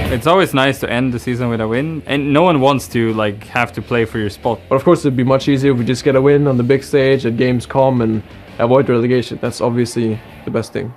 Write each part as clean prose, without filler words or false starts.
It's always nice to end the season with a win, and no one wants to like have to play for your spot. But of course it'd be much easier if we just get a win on the big stage at Gamescom and avoid relegation. That's obviously the best thing.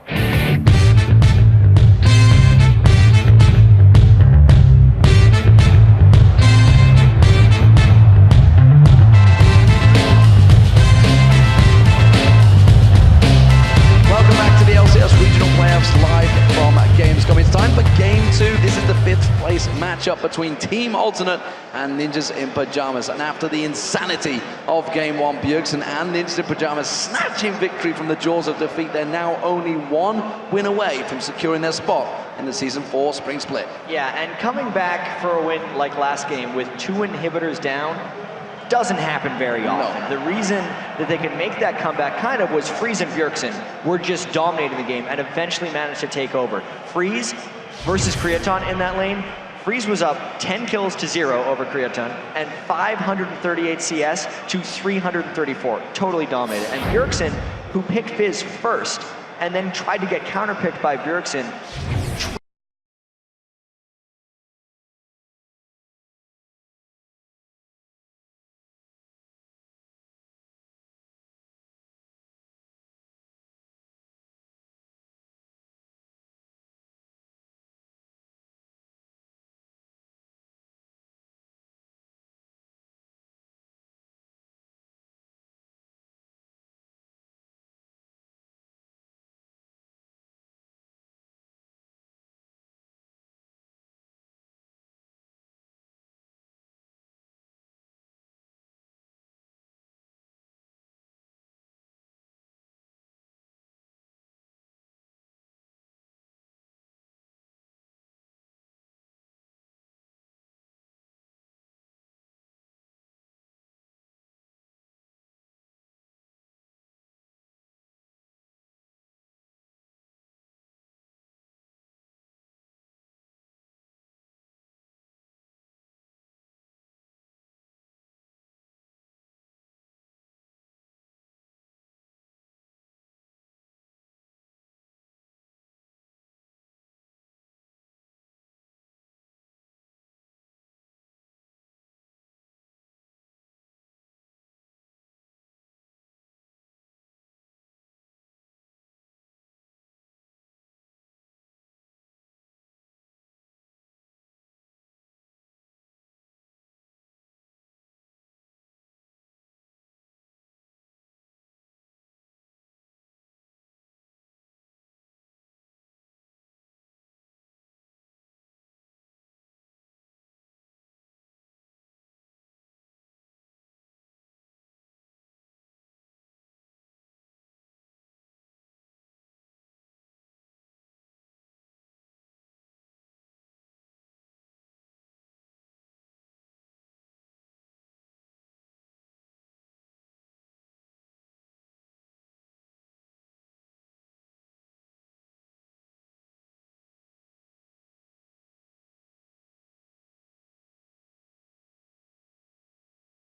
Gamescom. It's time for Game 2. This is the 5th place matchup between Team Alternate and Ninjas in Pajamas. And after the insanity of Game 1, Bjergsen and Ninjas in Pajamas snatching victory from the jaws of defeat, they're now only one win away from securing their spot in the Season 4 Spring Split. Yeah, and coming back for a win like last game with 2 inhibitors down doesn't happen very often. No. The reason that they could make that comeback kind of was Freeze and Bjergsen were just dominating the game and eventually managed to take over. Freeze versus Creaton in that lane. Freeze was up 10 kills to 0 over Creaton and 538 CS to 334. Totally dominated. And Bjergsen, who picked Fizz first and then tried to get counterpicked by Bjergsen,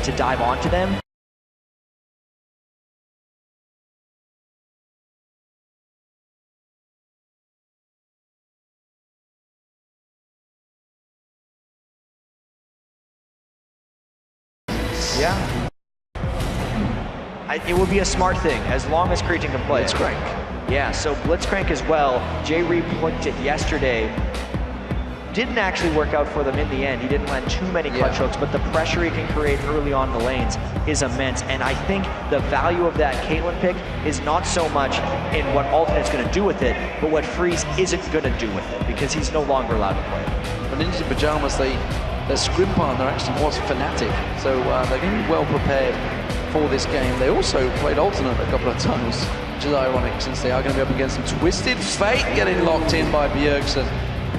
to dive onto them. Yeah. It would be a smart thing, as long as Creaton can play. Blitzcrank. Yeah, so Blitzcrank as well. Jay Reed picked it yesterday. Didn't actually work out for them in the end. He didn't land too many clutch hooks, but the pressure he can create early on the lanes is immense. And I think the value of that Caitlyn pick is not so much in what Alternate's going to do with it, but what Freeze isn't going to do with it, because he's no longer allowed to play it. But Ninjas in Pajamas, their scrim partner actually was Fnatic, so they're going to be well prepared for this game. They also played Alternate a couple of times, which is ironic since they are going to be up against some Twisted Fate getting locked in by Bjergsen.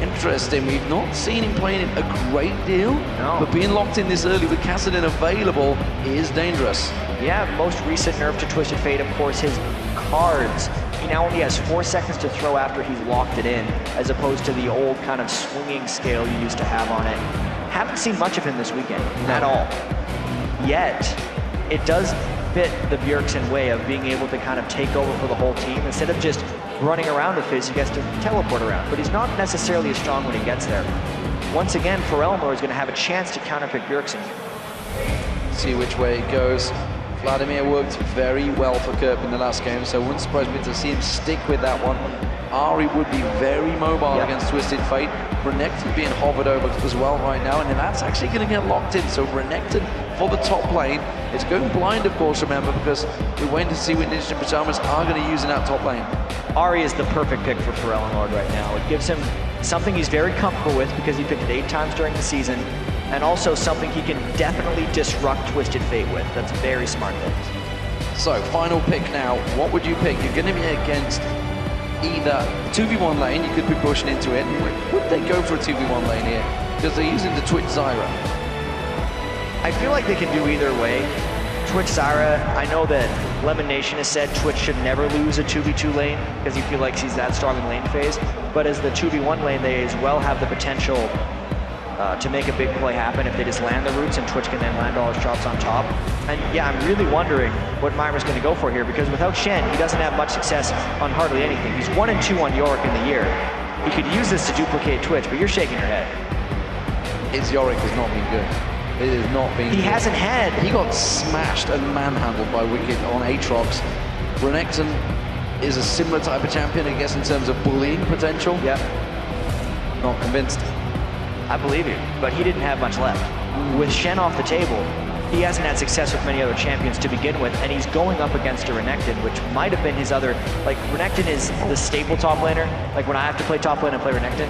Interesting, we've not seen him playing it a great deal, but being locked in this early with Kassadin available is dangerous. Yeah, most recent nerf to Twisted Fate, of course, his cards. He now only has 4 seconds to throw after he's locked it in, as opposed to the old kind of swinging scale you used to have on it. Haven't seen much of him this weekend, at all. Yet, it does fit the Bjergsen way of being able to kind of take over for the whole team. Instead of just running around with Fizz, he gets to teleport around, but he's not necessarily as strong when he gets there. once again, Forelmor is going to have a chance to counterpick Bjergsen. See which way it goes. Vladimir worked very well for Kerp in the last game, so it wouldn't surprise me to see him stick with that one. Ari would be very mobile against Twisted Fate. Renekton being hovered over as well right now, and that's actually going to get locked in. So Renekton for the top lane. It's going blind, of course, remember, because we're waiting to see what Ninja in Pajamas are going to use in that top lane. Ari is the perfect pick for Forelmor right now. It gives him something he's very comfortable with because he picked it 8 times during the season, and also something he can definitely disrupt Twisted Fate with. That's very smart things. So, final pick now. What would you pick? You're going to be against either 2v1 lane, you could be pushing into it. Would they go for a 2v1 lane here? Because they're using the Twitch Zyra. I feel like they can do either way. Twitch Zyra, I know that Lemon Nation has said Twitch should never lose a 2v2 lane because he feels like he's that strong in lane phase. But as the 2v1 lane, they as well have the potential to make a big play happen if they just land the roots and Twitch can then land all his drops on top. And yeah, I'm really wondering what Myra's going to go for here, because without Shen, he doesn't have much success on hardly anything. He's 1 and 2 on Yorick in the year. He could use this to duplicate Twitch, but you're shaking your head. His Yorick has not been good. It has not been He good. hasn't had... He got smashed and manhandled by Wicked on Aatrox. Renekton is a similar type of champion, I guess, in terms of bullying potential. Yeah. Not convinced. I believe you, but he didn't have much left. With Shen off the table, he hasn't had success with many other champions to begin with, and he's going up against a Renekton, which might have been his other, like, Renekton is the staple top laner. Like, when I have to play top lane, I play Renekton.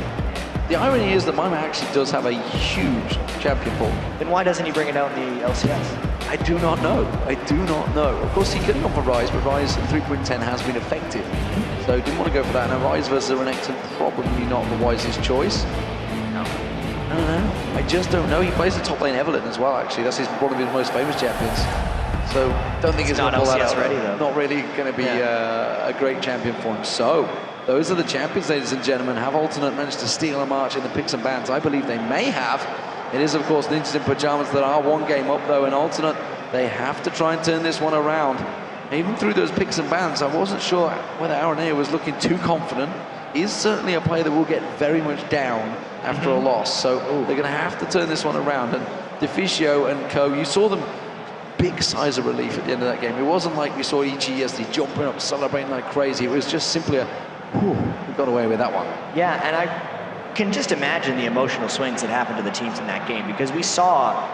The irony is that Mima actually does have a huge champion pool. Then why doesn't he bring it out in the LCS? I do not know. I do not know. Of course, he could have gone for Ryze, but Ryze 3.10 has been effective. So didn't want to go for that. Now, Ryze versus Renekton, probably not the wisest choice. No. I don't know. I just don't know. He plays the top lane Evelyn as well, actually. That's one of his most famous champions. So don't think it's going to pull that out. Ready, though. Not really going to be a great champion for him. So those are the champions, ladies and gentlemen. Have Alternate managed to steal a march in the picks and bans? I believe they may have. It is, of course, Ninjas in Pajamas that are 1 game up, though, and Alternate, they have to try and turn this one around. Even through those picks and bans, I wasn't sure whether Aranea was looking too confident. He is certainly a player that will get very much down after a loss, so they're going to have to turn this one around. And Deficio and co, you saw them big size of relief at the end of that game. It wasn't like we saw Ichi yesterday jumping up, celebrating like crazy. It was just simply a, we got away with that one. Yeah, and I can just imagine the emotional swings that happened to the teams in that game, because we saw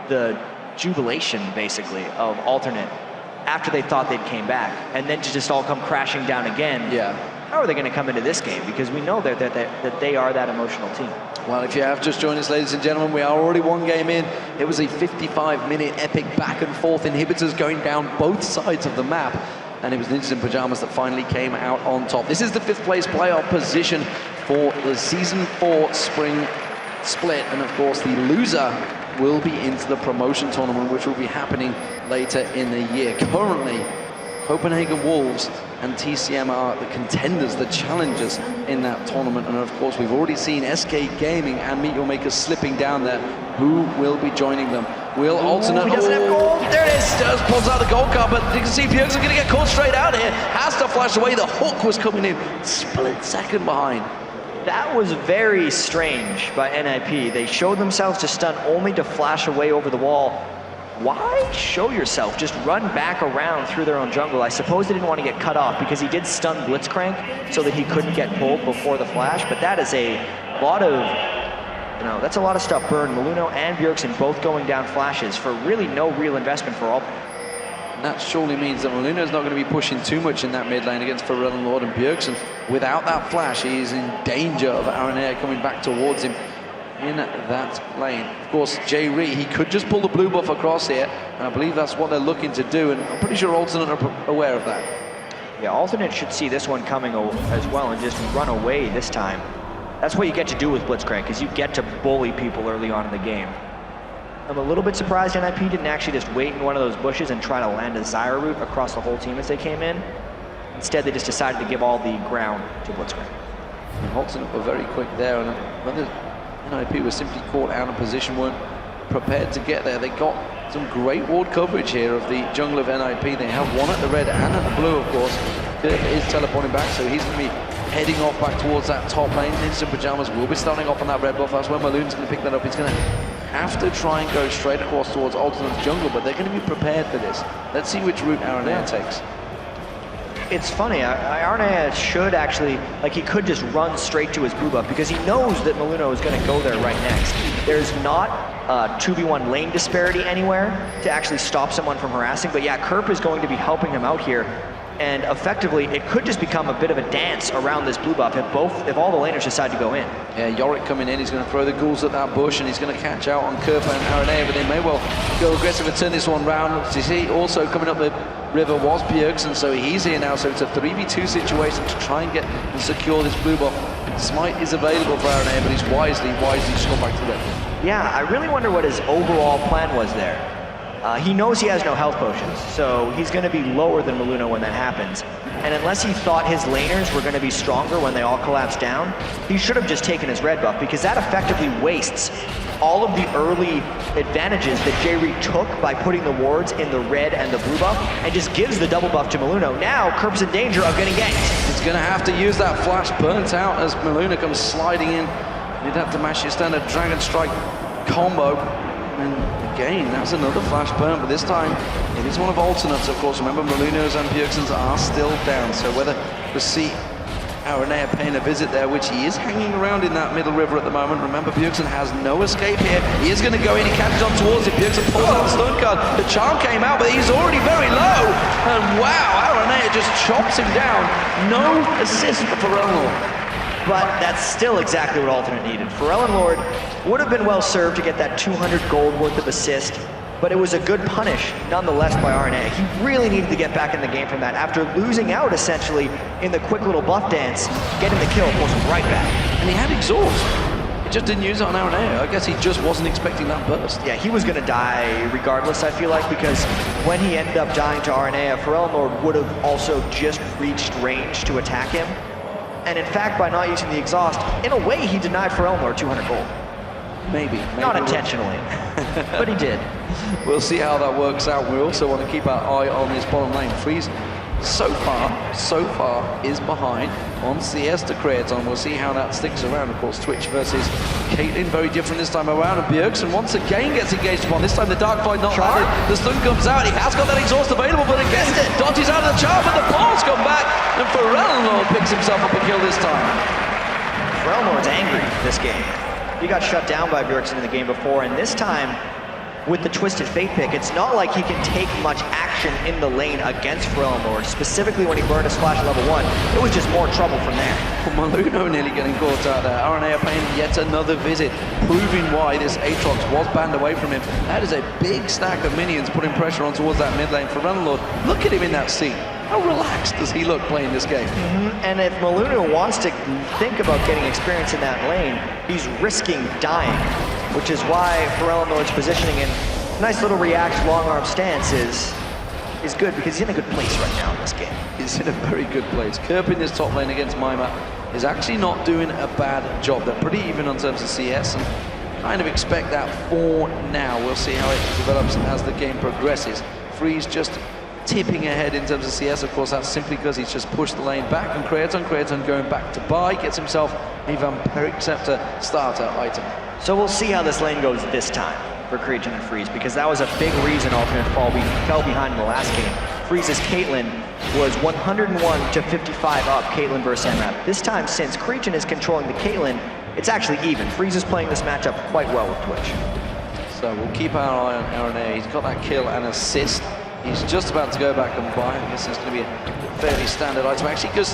the jubilation, basically, of Alternate after they thought they'd came back, and then to just all come crashing down again. Yeah. How are they going to come into this game? Because we know that they are that emotional team. Well, if you have just joined us, ladies and gentlemen, we are already 1 game in. It was a 55-minute epic back and forth, inhibitors going down both sides of the map. And it was Ninjas in Pajamas that finally came out on top. This is the 5th place playoff position for the Season 4 Spring Split. And of course, the loser will be into the promotion tournament, which will be happening later in the year. Currently, Copenhagen Wolves and TCM are the contenders, the challengers in that tournament. And of course, we've already seen SK Gaming and Meet Your Makers slipping down there. Who will be joining them? Will Alternate... He doesn't have gold. There it is. Just pulls out the gold card, but you can see Bjergsen going to get caught straight out here. Has to flash away. The hook was coming in. Split second behind. That was very strange by NIP. They showed themselves to stun only to flash away over the wall. Why show yourself? Just run back around through their own jungle. I suppose they didn't want to get cut off because he did stun Blitzcrank so that he couldn't get pulled before the flash, but that is a lot of, that's a lot of stuff burned. Maluno and Bjergsen both going down flashes for really no real investment for all. And that surely means that Maluno's not going to be pushing too much in that mid lane against Pharrell Lord and Bjergsen. Without that flash, he is in danger of Aranea coming back towards him in that lane. Of course, Jay Ree, he could just pull the blue buff across here, and I believe that's what they're looking to do, and I'm pretty sure Alternate are aware of that. Yeah, Alternate should see this one coming as well and just run away this time. That's what you get to do with Blitzcrank, is you get to bully people early on in the game. I'm a little bit surprised NIP didn't actually just wait in one of those bushes and try to land a Zyra route across the whole team as they came in. Instead, they just decided to give all the ground to Blitzcrank. And Alternate were very quick there, and whether NIP was simply caught out of position, weren't prepared to get there. They got some great ward coverage here of the jungle of NIP. They have one at the red and at the blue, of course. Kirk is teleporting back, so he's going to be heading off back towards that top lane. Ninjas in Pajamas will be starting off on that red buff. That's where Maloon's going to pick that up. He's going to have to try and go straight across towards Ultimate's jungle, but they're going to be prepared for this. Let's see which route Aranea takes. It's funny, Aranea should actually, like, he could just run straight to his blue buff because he knows that Maluno is going to go there right next. There's not a 2v1 lane disparity anywhere to actually stop someone from harassing, but yeah, Kerp is going to be helping him out here. And effectively, it could just become a bit of a dance around this blue buff if all the laners decide to go in. Yeah, Yorick coming in, he's going to throw the ghouls at that bush, and he's going to catch out on Kerp and Aranea, but they may well go aggressive and turn this one round. You see, also coming up the river was Bjergsen, so he's here now, so it's a 3v2 situation to try and get and secure this blue buff. Smite is available for Aranea, but he's wisely just gone back to left. Yeah, I really wonder what his overall plan was there. He knows he has no health potions, so he's going to be lower than Maluno when that happens. And unless he thought his laners were going to be stronger when they all collapse down, he should have just taken his red buff, because that effectively wastes all of the early advantages that J-Reek took by putting the wards in the red and the blue buff, and just gives the double buff to Maluno. Now, Kerp's in danger of getting ganked. He's going to have to use that flash burnt out as Maluno comes sliding in. He'd have to mash his standard Dragon Strike combo. And again, that's another flash burn, but this time it is one of Ultimates, of course. Remember, Maluno's and Bjergsen's are still down, so whether we see Aranea paying a visit there, which he is hanging around in that middle river at the moment. Remember, Bjergsen has no escape here. He is going to go in, he catches on towards it. Bjergsen pulls out the stun card. The charm came out, but he's already very low. And wow, Aranea just chops him down. No assist for Elnor. But that's still exactly what Alternate needed. Pharrell and Lord would have been well served to get that 200 gold worth of assist, but it was a good punish nonetheless by Aranea. He really needed to get back in the game from that after losing out essentially in the quick little buff dance. Getting the kill pulls him right back. And he had exhaust. He just didn't use it on Aranea. I guess he just wasn't expecting that burst. Yeah, he was going to die regardless, I feel like, because when he ended up dying to Aranea, Pharrell and Lord would have also just reached range to attack him. And in fact, by not using the exhaust, in a way, he denied Pharrell 200 gold. Maybe not intentionally, but he did. We'll see how that works out. We also want to keep our eye on this bottom lane. Freeze, so far, is behind on CS to Creaton. We'll see how that sticks around. Of course, Twitch versus Caitlyn, very different this time around. And Bjergsen once again gets engaged upon. This time the Dark Fight not landed. The stun comes out. He has got that exhaust available, but again, dodges out of the charm, but the ball's come back. And Pharrell picks himself up a kill this time. Pharrell angry this game. He got shut down by Bjergsen in the game before, and this time, with the Twisted Fate pick, it's not like he can take much action in the lane against Pharrell, specifically when he burned his flash level 1. It was just more trouble from there. Well, Maluno nearly getting caught out there. Aranea paying yet another visit, proving why this Aatrox was banned away from him. That is a big stack of minions putting pressure on towards that mid lane. Pharrell, look at him in that scene. How relaxed does he look playing this game? And if Maluno wants to think about getting experience in that lane, he's risking dying, which is why Pharrell Lord's positioning in nice little react long arm stance is good, because he's in a good place right now in this game. He's in a very good place. Kerp in this top lane against Maima is actually not doing a bad job. They're pretty even on terms of CS, and kind of expect that for now. We'll see how it develops as the game progresses. Freeze just tipping ahead in terms of CS. Of course, that's simply because he's just pushed the lane back, and Creaton going back to buy, gets himself a Vampiric Scepter starter item. So we'll see how this lane goes this time for Creaton and Freeze, because that was a big reason Alternate fell behind in the last game. Freeze's Caitlyn was 101 to 55 up, Caitlyn versus MF. This time, since Creaton is controlling the Caitlyn, it's actually even. Freeze is playing this matchup quite well with Twitch. So we'll keep our eye on Aranea. He's got that kill and assist. He's just about to go back and buy. I guess it's going to be a fairly standard item, actually, because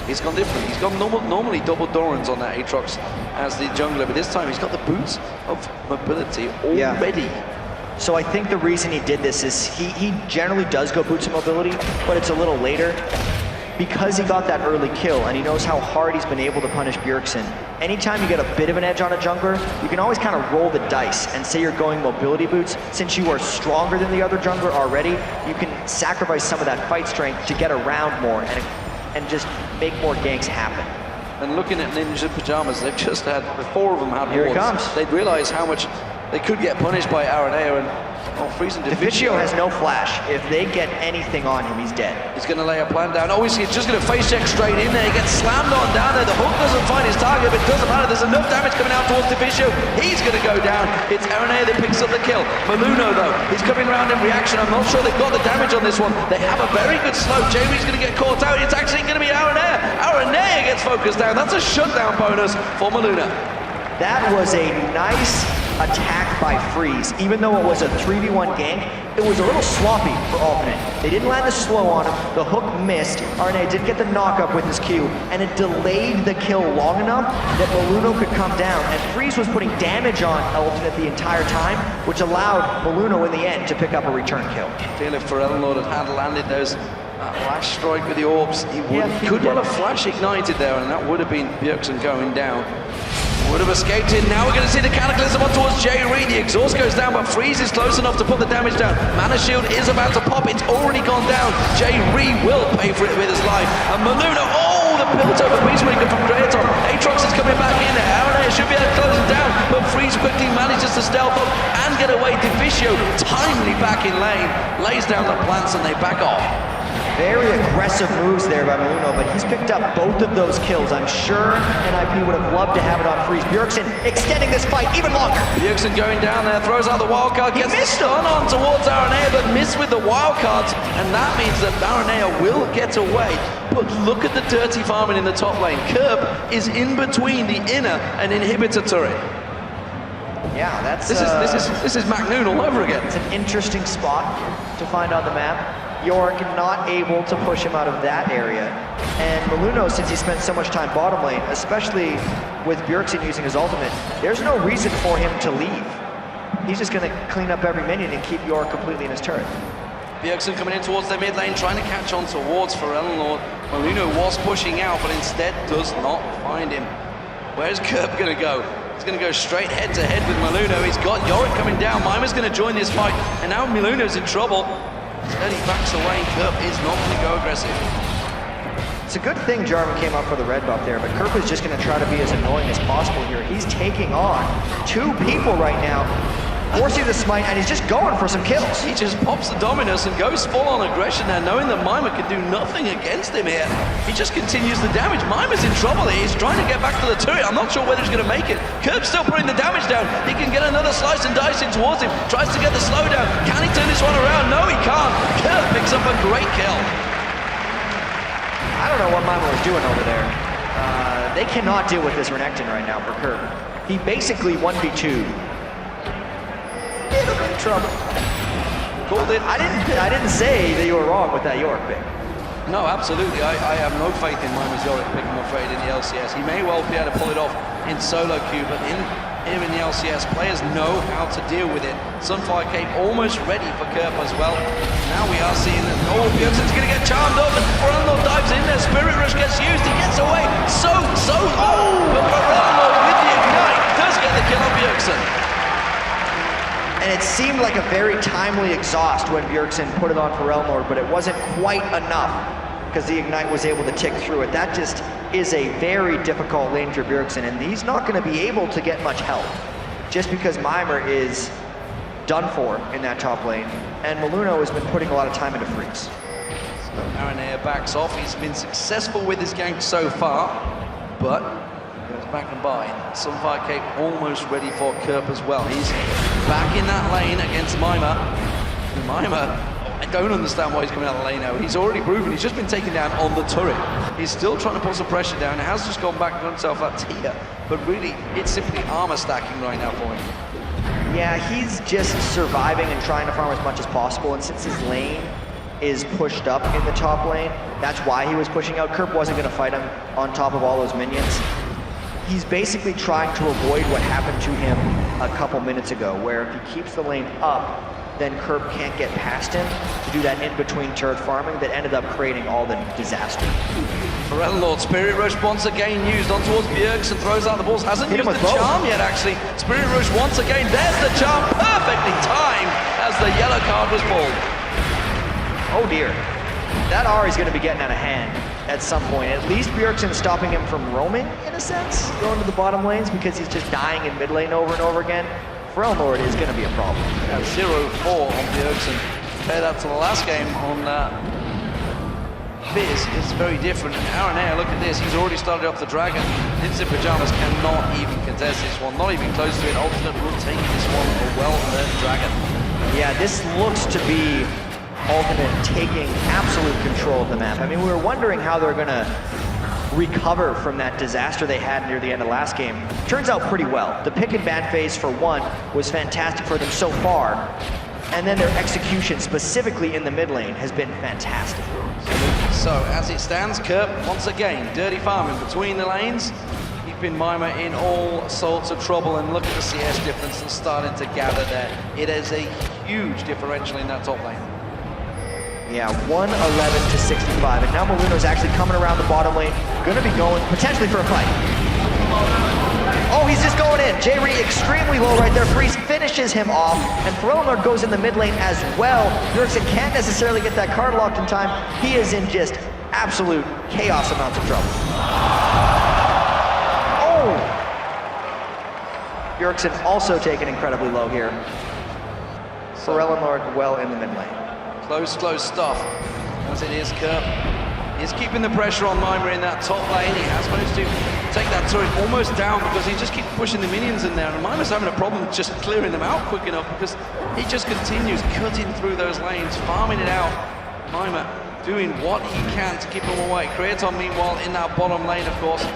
he's gone different. He's got normally double Dorans on that Aatrox as the jungler, but this time he's got the boots of mobility already. Yeah. So I think the reason he did this is he generally does go boots of mobility, but it's a little later. Because he got that early kill and he knows how hard he's been able to punish Bjergsen, anytime you get a bit of an edge on a jungler, you can always kind of roll the dice and say you're going mobility boots. Since you are stronger than the other jungler already, you can sacrifice some of that fight strength to get around more and just make more ganks happen. And looking at Ninja Pajamas, they've just had, 4 of them had Here wards. it comes. They'd realize how much they could get punished by Aranea, and Oh, Freeze and D4G2 has no flash. If they get anything on him, he's dead. He's going to lay a plan down. Oh, he's just going to face check straight in there. He gets slammed on down there. The hook doesn't find his target, but it doesn't matter. There's enough damage coming out towards D4G2. He's going to go down. It's Aranea that picks up the kill. Maluno, though, he's coming around in reaction. I'm not sure they've got the damage on this one. They have a very good slope. Jamie's going to get caught out. It's actually going to be Aranea. Aranea gets focused down. That's a shutdown bonus for Maluno. That was a nice attack by Freeze. Even though it was a 3v1 gank, it was a little sloppy for Alternate. They didn't land the slow on him, the hook missed, Arne did get the knock-up with his Q, and it delayed the kill long enough that Maluno could come down, and Freeze was putting damage on Alternate the entire time, which allowed Maluno in the end to pick up a return kill. Feel if Forellenlord had landed those flash strike with the orbs, he could well have flash ignited there, and that would have been Bjergsen going down. Would have escaped it. Now we're going to see the Cataclysm on towards Jay Reed. The exhaust goes down, but Freeze is close enough to put the damage down. Mana Shield is about to pop. It's already gone down. Jay Reed will pay for it with his life. And Maluno, oh, the built over Beastmaker from Greaton. Aatrox is coming back in there. Aranea should be able to close him down, but Freeze quickly manages to stealth up and get away. D4G2 timely back in lane, lays down the plants and they back off. Very aggressive moves there by Maluno, but he's picked up both of those kills. I'm sure NIP would have loved to have it on Freeze. Bjergsen extending this fight even longer. Bjergsen going down there, throws out the wildcard, gets the stun on towards Aranea, but missed with the wildcards, and that means that Aranea will get away. But look at the dirty farming in the top lane. Curb is in between the inner and inhibitor turret. Yeah, that's this is Macnoon all over again. It's an interesting spot to find on the map. York not able to push him out of that area. And Maluno, since he spent so much time bottom lane, especially with Bjergsen using his ultimate, there's no reason for him to leave. He's just going to clean up every minion and keep York completely in his turret. Bjergsen coming in towards the mid lane, trying to catch on towards Forellenlord. Maluno was pushing out, but instead does not find him. Where's Kerp going to go? He's going to go straight head-to-head with Maluno. He's got Yorick coming down. Mimer's going to join this fight, and now Maluno's in trouble. Instead he backs away. Kerp is not going to go aggressive. It's a good thing Jarvan came up for the red buff there, but Kerp is just going to try to be as annoying as possible here. He's taking on two people right now, forcing the smite, and he's just going for some kills. He just pops the Dominus and goes full-on aggression there, knowing that Mimer can do nothing against him here. He just continues the damage. Mimer's in trouble here. He's trying to get back to the turret. I'm not sure whether he's going to make it. Kerp's still putting the damage down. He can get another slice and dicing towards him. Tries to get the slowdown. Can he turn this one around? No, he can't. Kerp picks up a great kill. I don't know what Mimer was doing over there. They cannot deal with this Renekton right now for Kerp. He basically 1v2'd. Little bit of trouble. Called it. I didn't say that you were wrong with that York pick. No, absolutely. I have no faith in Mimer's Yorick pick, I'm afraid, in the LCS. He may well be able to pull it off in solo queue, but here in the LCS, players know how to deal with it. Sunfire Cape almost ready for Kerp as well. Now we are seeing that, oh, Bjergsen's going to get charmed up, and Forellenlord dives in there. Spirit Rush gets used, he gets away. But Forellenlord with the Ignite does get the kill on Bjergsen. And it seemed like a very timely exhaust when Bjergsen put it on Forellenlord, but it wasn't quite enough because the Ignite was able to tick through it. That just is a very difficult lane for Bjergsen, and he's not going to be able to get much help just because Mimer is done for in that top lane, and Maluno has been putting a lot of time into Freeze. So Aranea backs off. He's been successful with his gank so far, but goes back and by. Sunfire Cape almost ready for Kerp as well. He's back in that lane against Mimer. And Mimer, I don't understand why he's coming out of the lane now. He's already proven he's just been taken down on the turret. He's still trying to put some pressure down. He has just gone back and got himself that tier. But really, it's simply armor stacking right now for him. Yeah, he's just surviving and trying to farm as much as possible. And since his lane is pushed up in the top lane, that's why he was pushing out. Kerp wasn't going to fight him on top of all those minions. He's basically trying to avoid what happened to him a couple minutes ago, where if he keeps the lane up, then Kerp can't get past him to do that in-between turret farming that ended up creating all the disaster. Forellenlord, Spirit Rush once again used on towards Bjergsen, throws out the balls, hasn't used the charm yet actually. Spirit Rush once again, there's the charm, perfectly timed as the yellow card was pulled. Oh dear, that Ahri's going to be getting out of hand at some point. At least Bjergsen's stopping him from roaming, in a sense, going to the bottom lanes because he's just dying in mid lane over and over again. Lord is going to be a problem. Yeah, 0-4 on Bjergsen. Compare that to the last game on Fizz, it's very different. Aaron, look at this, he's already started off the Dragon. Ninja Pajamas cannot even contest this one, not even close to it. Alternate will take this one, a well-earned Dragon. Yeah, this looks to be Ultimate taking absolute control of the map. I mean, we were wondering how they're going to recover from that disaster they had near the end of last game. Turns out pretty well. The pick and ban phase, for one, was fantastic for them so far. And then their execution, specifically in the mid lane, has been fantastic. So, as it stands, Kerp, once again, dirty farming between the lanes, keeping Mima in all sorts of trouble, and look at the CS difference that's starting to gather there. It is a huge differential in that top lane. Yeah, 111 to 65, and now Maluno's actually coming around the bottom lane, gonna be going potentially for a fight. Oh, he's just going in. J-Re extremely low right there. Freeze finishes him off, and Ferelnor goes in the mid lane as well. Bjergsen can't necessarily get that card locked in time. He is in just absolute chaos amounts of trouble. Oh! Bjergsen also taken incredibly low here. Ferelnor well in the mid lane. Close stuff. As it is, Kerp is keeping the pressure on Mima in that top lane. He has managed to take that turret almost down because he just keeps pushing the minions in there, and Mima's having a problem just clearing them out quick enough because he just continues cutting through those lanes, farming it out. Mima doing what he can to keep them away. Creaton, meanwhile, in that bottom lane, of course,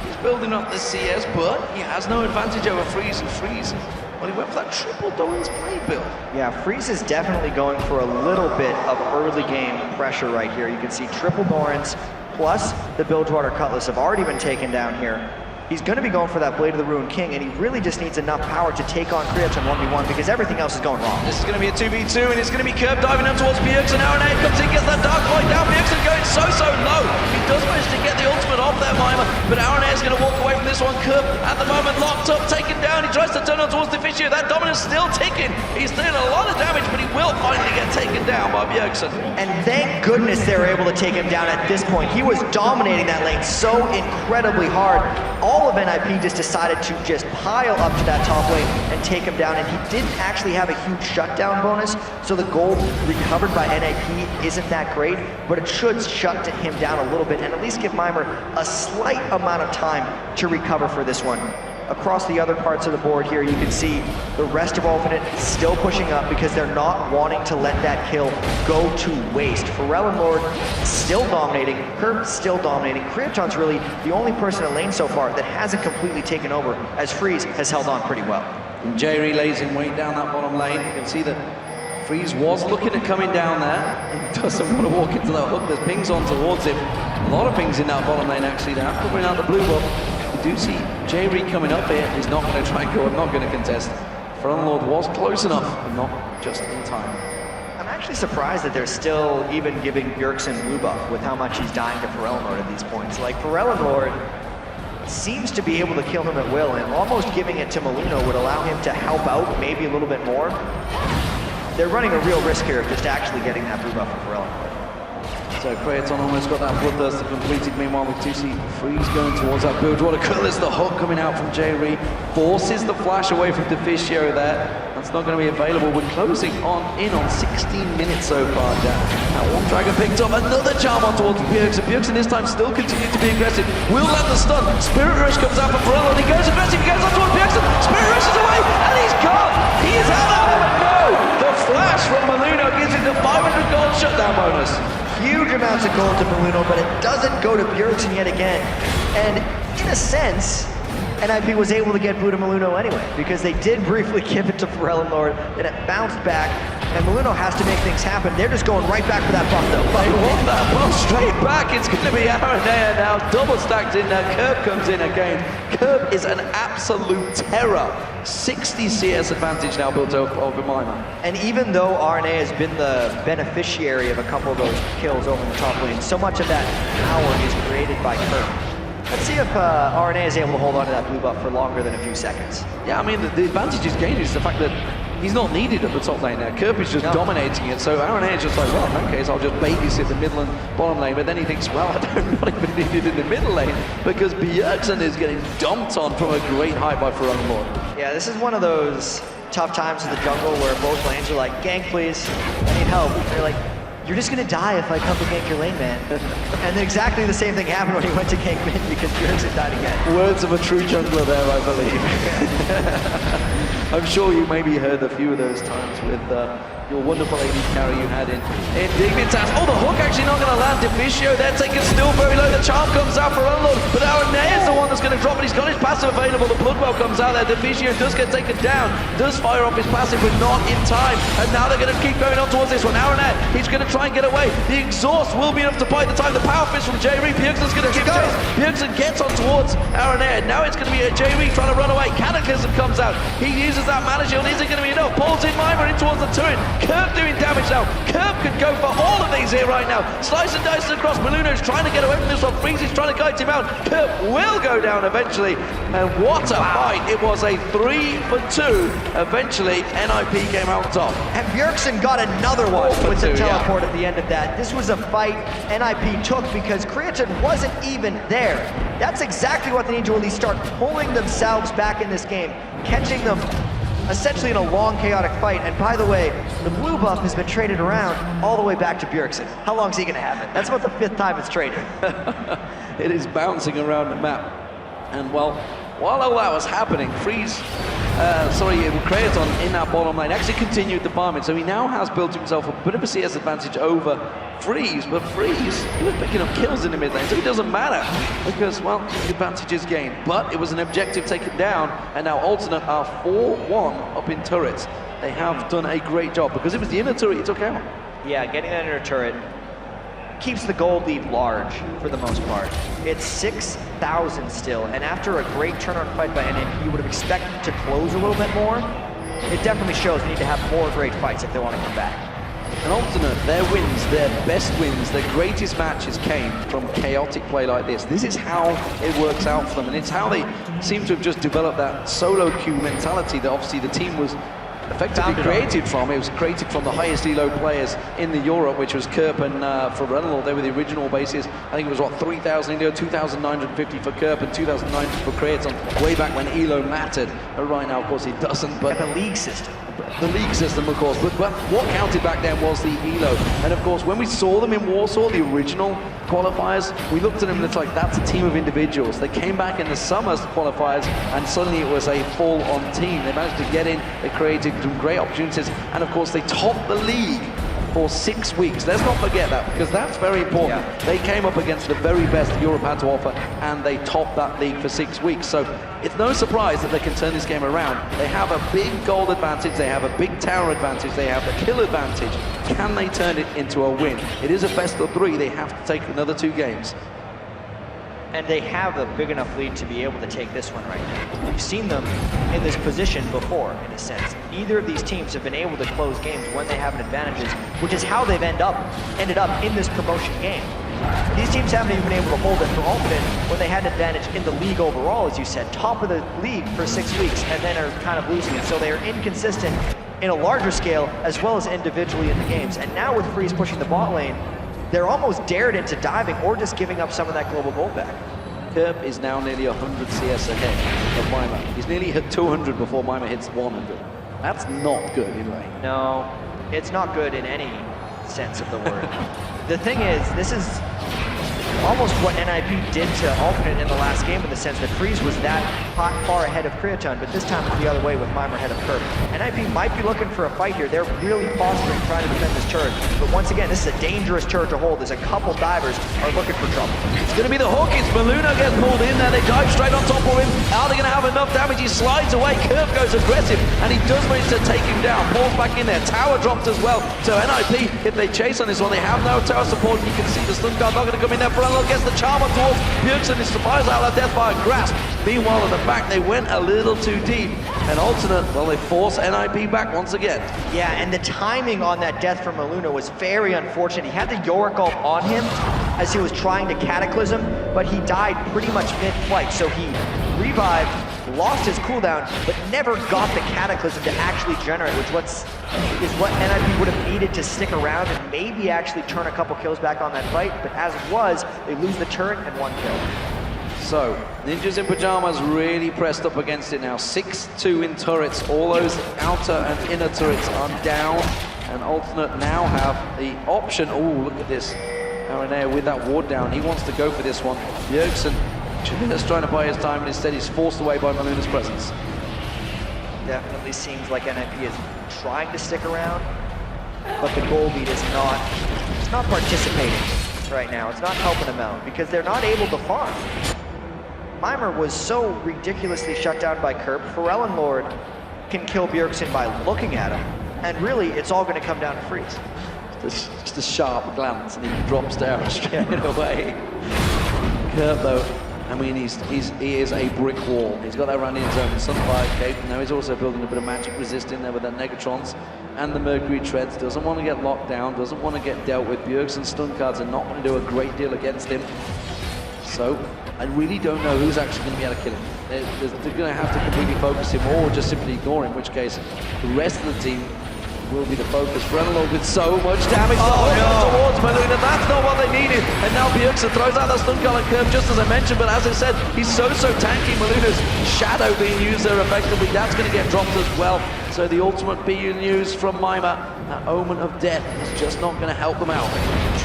he's building up the CS, but he has no advantage over Freeze, and Freeze, well, he went for that triple Doran's Blade build. Yeah, Freeze is definitely going for a little bit of early game pressure right here. You can see triple Doran's plus the Bilgewater Cutlass have already been taken down here. He's going to be going for that Blade of the Ruined King, and he really just needs enough power to take on Creaton 1v1 because everything else is going wrong. This is going to be a 2v2, and it's going to be Kerp diving up towards Bjergsen. Aaron comes in, gets that Dark Void down. Bjergsen going so low. He does manage to get the ultimate off there, Mima, but Aaron is going to walk away from this one. Kerp at the moment locked up, taken down. He tries to turn on towards the Fissure. That dominance still ticking. He's doing a lot of damage, but he will finally get taken down by Bjergsen. And thank goodness they were able to take him down at this point. He was dominating that lane so incredibly hard. All of NIP just decided to just pile up to that top lane and take him down, and he didn't actually have a huge shutdown bonus, so the gold recovered by NIP isn't that great, but it should shut him down a little bit and at least give Mima a slight amount of time to recover for this one. Across the other parts of the board here, you can see the rest of Ultimate still pushing up because they're not wanting to let that kill go to waste. Ferelnor still dominating, Kerp still dominating. Creaton's really the only person in lane so far that hasn't completely taken over, as Freeze has held on pretty well. And J-Re lays in wait down that bottom lane. You can see that Freeze was looking at coming down there. He doesn't want to walk into that hook. There's pings on towards him. A lot of pings in that bottom lane actually now, covering out the blue buff. We do see J-Re coming up here. He's not going to try and go, not going to contest. Ferelnor was close enough, but not just in time. I'm actually surprised that they're still even giving Bjergsen blue buff with how much he's dying to Ferelnor at these points. Like, Ferelnor seems to be able to kill him at will, and almost giving it to Maluno would allow him to help out maybe a little bit more. They're running a real risk here of just actually getting that blue buff for Ferelnor. So Creaton almost got that Bloodthirster completed. Meanwhile, we do see Freeze going towards that Bilgewater Cutlass. The hook coming out from J-Re forces the flash away from Deficio there. That's not going to be available. We're closing in on 16 minutes so far, Jack. Now one Dragon picked up, another charm on towards Bjergsen. Bjergsen this time still continuing to be aggressive. Will land the stun. Spirit Rush comes out for Ferelnor. He goes aggressive. He goes up towards Bjergsen. Spirit Rush is away, and he's gone. He is out of it. No! The flash from Maluno gives him the 500 gold shutdown bonus. Huge amounts of gold to Maluno, but it doesn't go to Bjergsen yet again. And in a sense, NIP was able to get blue to Maluno anyway, because they did briefly give it to Ferelnor, and it bounced back, and Maluno has to make things happen. They're just going right back for that buff though. They want that buff straight back. It's going to be Aaron now, double stacked in there. Kerp comes in again. Kerp is an absolute terror. 60 CS advantage now built over Mima. And even though RNA has been the beneficiary of a couple of those kills over in the top lane, so much of that power is created by Kerp. Let's see if RNA is able to hold on to that blue buff for longer than a few seconds. Yeah, I mean, the advantage is gained is the fact that he's not needed at the top lane there. Kerp is just dominating it, so Aaron is just like, well, in that case, I'll just babysit the middle and bottom lane, but then he thinks, well, I don't not even need it in the middle lane, because Bjergsen is getting dumped on from a great height by Ferunlord. Yeah, this is one of those tough times in the jungle where both lanes are like, gank please, I need help. And they're like, you're just gonna die if I come to gank your lane, man. And then exactly the same thing happened when he went to gank mid because Bjergsen died again. Words of a true jungler there, I believe. I'm sure you maybe heard a few of those times with your wonderful AD carry you had in Dignitas. Oh, the hook actually not going to land. D4G2 there taken still very low. The charm comes out for Unload, but Aaron is the one that's going to drop it. He's got his passive available. The Bloodwell comes out there. D4G2 does get taken down, does fire off his passive, but not in time. And now they're going to keep going on towards this one. Aaron, he's going to try and get away. The exhaust will be enough to buy the time. The power fist from J-Reed. Bjergsen's going to give chase. Bjergsen gets on towards Aaron. Now it's going to be a J-Reed trying to run away. Cataclysm comes out. He uses that mana shield. Is it going to be enough? Pulls in Mima in towards the turret. Kerp doing damage now. Kerp could go for all of these here right now. Slice and dice across. Maluno's trying to get away from this one. Freeze is trying to guide him out. Kerp will go down eventually. And what a fight. It was a 3-for-2. Eventually, NIP came out top. And Bjergsen got another one with the teleport at the end of that. This was a fight NIP took because Creatine wasn't even there. That's exactly what they need to really start pulling themselves back in this game, catching them essentially in a long, chaotic fight. And by the way, the blue buff has been traded around all the way back to Bjergsen. How long is he going to have it? That's about the 5th time it's traded. It is bouncing around the map. And well, while all that was happening, Creatine in that bottom lane actually continued the farming. So he now has built himself a bit of a CS advantage over Freeze, but Freeze, he was picking up kills in the mid lane, so it doesn't matter because, well, the advantage is gained. But it was an objective taken down, and now Alternate are 4-1 up in turrets. They have done a great job because it was the inner turret he took out. Yeah, getting that inner turret keeps the gold lead large for the most part. It's 6,000 still, and after a great turnaround fight by NIP, you would have expected to close a little bit more. It definitely shows they need to have more great fights if they want to come back. And Alternate, their wins, their best wins, their greatest matches came from chaotic play like this. This is how it works out for them, and it's how they seem to have just developed that solo queue mentality that obviously the team was effectively created from. It was created from the highest elo players in the Europe, which was Kerp and Ferunlord. They were the original bases. I think it was what, 3,000 elo, 2,950 for Kerp and 2,900 for Creatine, way back when elo mattered. But right now, of course, it doesn't. But the league system. The league system, of course, but what counted back then was the elo. And of course, when we saw them in Warsaw, the original qualifiers, we looked at them and it's like, that's a team of individuals. They came back in the summer qualifiers and suddenly it was a full-on team. They managed to get in, they created some great opportunities, and of course they topped the league for 6 weeks. Let's not forget that, because that's very important. Yeah. They came up against the very best Europe had to offer, and they topped that league for 6 weeks. So it's no surprise that they can turn this game around. They have a big gold advantage, they have a big tower advantage, they have the kill advantage. Can they turn it into a win? It is a best of 3, they have to take another 2 games. And they have a big enough lead to be able to take this one right now. We've seen them in this position before, in a sense. Neither of these teams have been able to close games when they have an advantage, which is how they've ended up in this promotion game. These teams haven't even been able to hold it for Ultimate when they had an advantage in the league overall, as you said, top of the league for 6 weeks, and then are kind of losing it. So they are inconsistent in a larger scale, as well as individually in the games. And now with Freeze pushing the bot lane, they're almost dared into diving or just giving up some of that global gold back. Kerp is now nearly 100 CS ahead of Mima. He's nearly hit 200 before Mima hits 100. That's not good in lane. No, it's not good in any sense of the word. The thing is, this is almost what NIP did to Alternate in the last game, in the sense that Freeze was that far ahead of Creatine, but this time it's the other way with Mima ahead of Kerp. NIP might be looking for a fight here. They're really fostering, trying to defend this turret. But once again, this is a dangerous turret to hold. There's a couple divers are looking for trouble. It's going to be the hook. It's Maluna gets pulled in there. They dive straight on top of him. Are they going to have enough damage? He slides away. Kerp goes aggressive, and he does manage to take him down. Pulls back in there. Tower dropped as well. So NIP, if they chase on this one, they have no tower support. You can see the stun guard not going to come in there. Ferunlord gets the charm on towards Bjergsen. He survives out of death by a grasp. Meanwhile, at the back, they went a little too deep. And Alternate, well, they force NIP back once again. Yeah, and the timing on that death from Maluna was very unfortunate. He had the Yorick ult on him as he was trying to Cataclysm, but he died pretty much mid-flight. So he revived, lost his cooldown, but never got the Cataclysm to actually generate, which is what NIP would have needed to stick around and maybe actually turn a couple kills back on that fight. But as it was, they lose the turret and 1 kill. So, Ninjas in Pajamas really pressed up against it now. 6-2 in turrets. All those outer and inner turrets are down. And Alternate now have the option. Oh, look at this. Aranea with that ward down. He wants to go for this one. Bjergsen just trying to buy his time, and instead he's forced away by Maluna's presence. Definitely seems like NIP is trying to stick around, but the goal lead is not participating right now. It's not helping them out because they're not able to farm. Mimer was so ridiculously shut down by Kerp. Lord can kill Bjergsen by looking at him, and really it's all going to come down to Freeze. Just a sharp glance, and he drops down straight away. Kerp, though, I mean, he is a brick wall. He's got that Randian zone, the Sunfire Cape. Now he's also building a bit of magic resist in there with that Negatrons and the Mercury Treads. Doesn't want to get locked down, doesn't want to get dealt with. Bjergsen's stun cards are not going to do a great deal against him. So, I really don't know who's actually going to be able to kill him. They're going to have to completely focus him or just simply ignore him, in which case the rest of the team will be the focus. Lord with so much damage towards Maluna. That's not what they needed. And now Bjergsen throws out that stun collar curve, just as I mentioned, but as I said, he's so tanky. Maluna's shadow being used there effectively. That's going to get dropped as well. So the ultimate BU news from Mimer, that omen of death is just not going to help them out.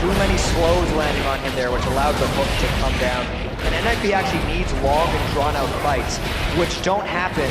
Too many slows landing on him there, which allowed the hook to come down. And NIP actually needs long and drawn-out fights, which don't happen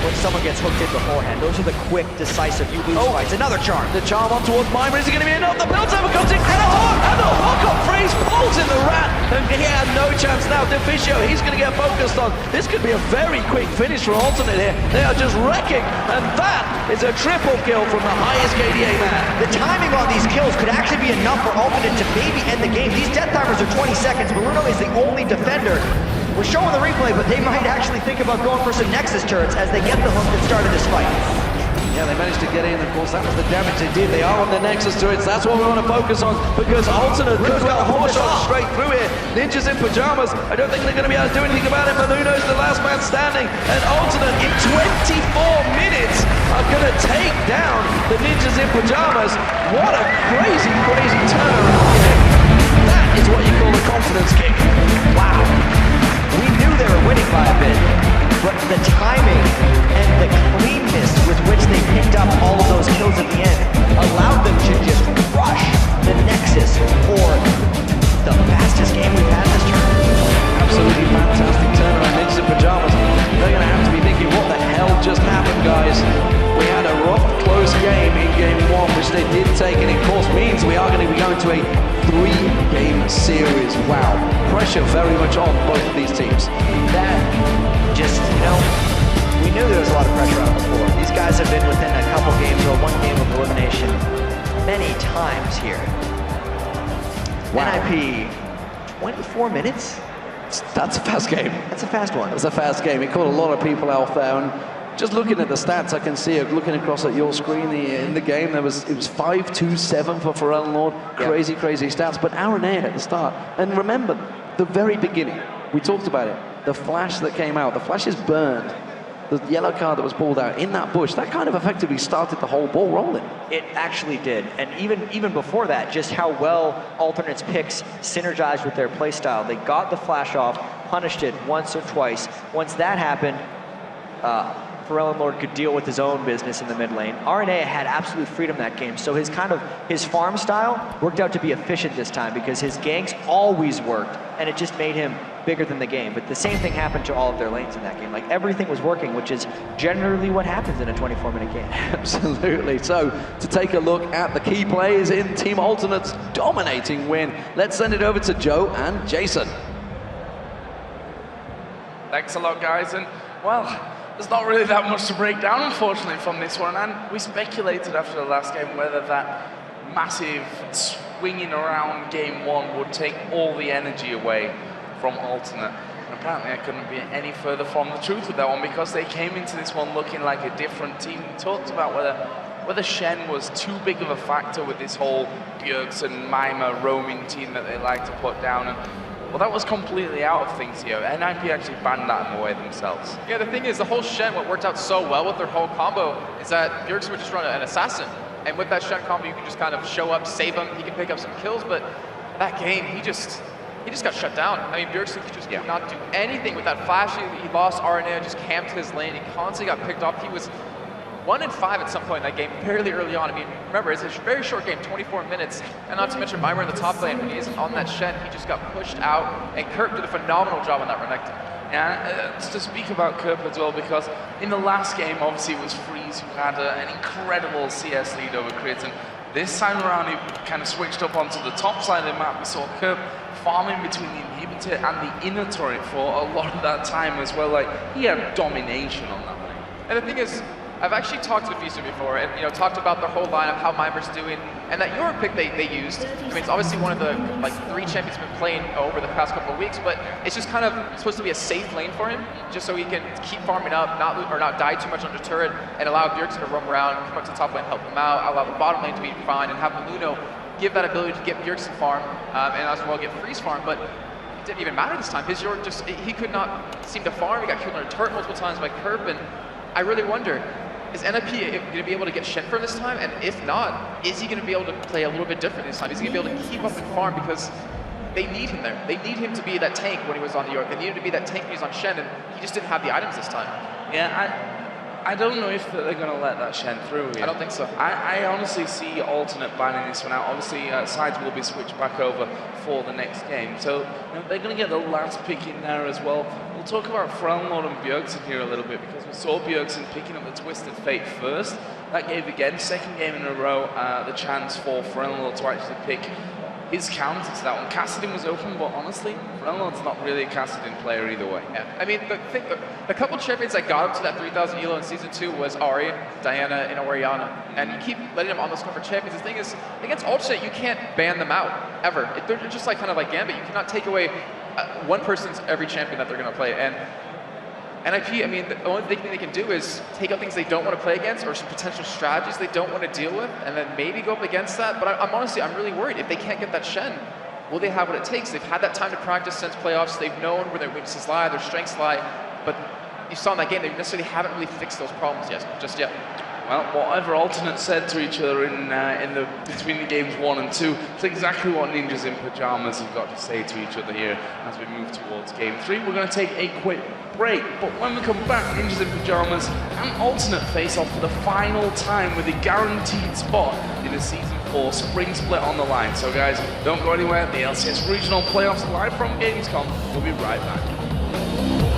when someone gets hooked in beforehand. Those are the quick, decisive, you lose fights. Another charm. The charm on towards Mimer. Is it going to be enough? The build over comes in, and the hook on Freeze pulls in the rat, and he had no chance now. Deficio, he's going to get focused on. This could be a very quick finish for Alternate here. They are just wrecking, and that is a triple kill from the highest KDA man. The timing on these kills could actually be enough for Alternate to maybe end the game. These death timers are 20 seconds. Maluno is the only defender. We're showing the replay, but they might actually think about going for some Nexus turrets as they get the hook that started this fight. Yeah, they managed to get in. Of course, that was the damage they did. They are on the Nexus turrets. That's what we want to focus on, because Alternate could have got a 4-shot straight through here. Ninjas in Pajamas, I don't think they're going to be able to do anything about it. Maluno's the last man standing, and Alternate in 24 minutes are going to take down the Ninjas in Pajamas. What a crazy turnaround here. That is what you call a confidence kick. Wow. We knew they were winning by a bit, but the timing and the cleanness with which they picked up all of those kills at the end allowed them to just crush the Nexus for the fastest game we've had this turn. Absolutely fantastic turnaround. Ninjas in Pajamas, they're going to have to be thinking, what the hell just happened, guys? We had a rough, close game in game 1, which they did take, and of course means we are going to be going to a 3-game series. Wow. Pressure very much on both of these teams. That just, we knew there was a lot of pressure on the floor. These guys have been within a couple games or 1 game of elimination many times here. Wow. NIP, 24 minutes? That's a fast game. That's a fast one. That's a fast game. It caught a lot of people out there. And just looking at the stats, I can see it. Looking across at your screen in the game, it was 5-2-7 for Lord. Crazy stats. But Aranea at the start. And remember, the very beginning, we talked about it. The flash that came out, the flash is burned. The yellow card that was pulled out in that bush, that kind of effectively started the whole ball rolling. It actually did. And even before that, just how well Alternate's picks synergized with their playstyle. They got the flash off, punished it once or twice. Once that happened, Lord could deal with his own business in the mid lane. RNA had absolute freedom that game, so his farm style worked out to be efficient this time because his ganks always worked, and it just made him bigger than the game. But the same thing happened to all of their lanes in that game. Like, everything was working, which is generally what happens in a 24-minute game. Absolutely. So, to take a look at the key players in Team Alternate's dominating win, let's send it over to Joe and Jason. Thanks a lot, guys. And, well, there's not really that much to break down, unfortunately, from this one. And we speculated after the last game whether that massive swinging around game 1 would take all the energy away from Alternate. And apparently I couldn't be any further from the truth with that one, because they came into this one looking like a different team. We talked about whether Shen was too big of a factor with this whole Bjergsen, Mimer roaming team that they like to put down. And Well, that was completely out of things here. NIP actually banned that in a way themselves. Yeah, the thing is, the whole Shen, what worked out so well with their whole combo is that Bjergsen would just run an assassin. And with that Shen combo, you can just kind of show up, save him, he can pick up some kills, but that game, he just got shut down. I mean, Bjergsen just could not do anything with that flash. He lost RNA, just camped his lane, he constantly got picked off. He was 1-5 at some point in that game, fairly early on. I mean, remember, it's a very short game, 24 minutes, and not to mention Mimir in the top lane. When he isn't on that Shen, he just got pushed out, and Kerp did a phenomenal job on that Renekton. Yeah, to speak about Kerp as well, because in the last game, obviously, it was Freeze who had an incredible CS lead over Crit, and this time around, he kind of switched up onto the top side of the map. We saw Kerp farming between the inhibitor and the inner turret for a lot of that time as well. Like, he had domination on that lane. And the thing is, I've actually talked to Fisu before and talked about their whole lineup, how Mimer's doing, and that Euro pick they used. I mean, it's obviously one of the 3 champions been playing over the past couple of weeks, but it's just kind of supposed to be a safe lane for him, just so he can keep farming up, not die too much under turret, and allow Bjergsen to roam around, come up to top lane, help him out, allow the bottom lane to be fine, and have Luno give that ability to get Bjergsen farm, and as well get Freeze farm, but it didn't even matter this time. His York he could not seem to farm. He got killed under turret multiple times by Kerp, and I really wonder, is NIP going to be able to get Shen for this time? And if not, is he going to be able to play a little bit different this time? Is he going to be able to keep up and farm? Because they need him there. They need him to be that tank when he was on New York. They needed to be that tank when he was on Shen, and he just didn't have the items this time. Yeah, I don't know if they're going to let that Shen through here. I don't think so. I honestly see alternate banning this one out. Obviously, sides will be switched back over for the next game. So they're going to get the last pick in there as well. We'll talk about Frelnlord and Bjergsen here a little bit, because we saw Bjergsen picking up the Twisted Fate first. That gave, again, second game in a row, the chance for Frelnlord to actually pick his counter to that one. Kassadin was open, but honestly, Frelnlord's not really a Kassadin player either way. Yeah, I mean, the couple champions that got up to that 3,000 elo in Season 2 was Ahri, Diana, and Orianna. And you keep letting them on those cover champions. The thing is, against alternate, you can't ban them out, ever. They're just like kind of like Gambit. You cannot take away one person's every champion that they're going to play. And NIP, I mean, the only thing they can do is take out things they don't want to play against, or some potential strategies they don't want to deal with, and then maybe go up against that. But I'm really worried. If they can't get that Shen, will they have what it takes? They've had that time to practice since playoffs. They've known where their weaknesses lie, their strengths lie. But you saw in that game, they necessarily haven't really fixed those problems just yet. Well, whatever alternates said to each other between the games 1 and 2, it's exactly what Ninjas in Pajamas have got to say to each other here as we move towards game 3. We're going to take a quick break, but when we come back, Ninjas in Pajamas and alternate face off for the final time with a guaranteed spot in the Season 4 Spring Split on the line. So guys, don't go anywhere. The LCS Regional Playoffs live from Gamescom. We'll be right back.